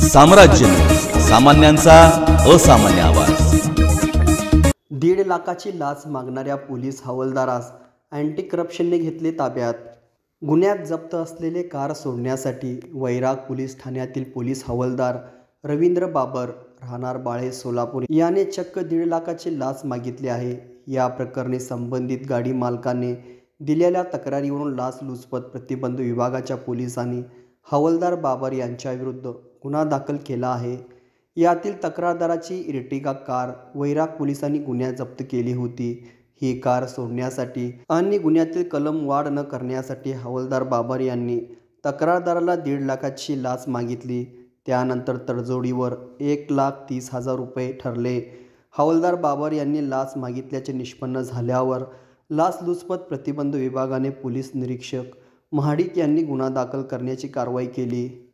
साम्राज्य सामान्यांचा असामान्य आवाज। 1.5 लाखाची लाच मागणाऱ्या पोलीस हवालदारास अँटी करप्शनने घेतले ताब्यात। गुन्ह्यात जप्त असलेले कार सोडण्यासाठी वैराग पोलीस ठाण्यातील पोलीस हवालदार रवींद्र बाबर राहणार बाळे सोलापूर याने चक्क 1.5 लाखाची लाच मागितली आहे। या प्रकरणी संबंधित गाडी मालकाने दिलेल्या तक्रारीवरून लाचलुचपत प्रतिबंध विभागाच्या पोलिसांनी हवालदार बाबर यांच्याविरुद्ध गुन्हा दाखल केला आहे। यातील तक्रारदाराची इर्टिगा कार वैराग पोलिसांनी गुन्ह्यात जप्त केली होती। ही कार सोडण्यासाठी आणि गुन्ह्यातील कलम वाढ न करण्यासाठी हवालदार बाबर यांनी तक्रारदाराला 1.5 लाखाची लाच मागितली। त्यानंतर तडजोडीवर 1,30,000 रुपये ठरले। हवालदार बाबर यांनी लाच मागितल्याचे निष्पन्न झाल्यावर लाचलुचपत प्रतिबंध विभागाने पोलीस निरीक्षक महाडिक यांनी गुन्हा दाखल करण्याची कारवाई केली।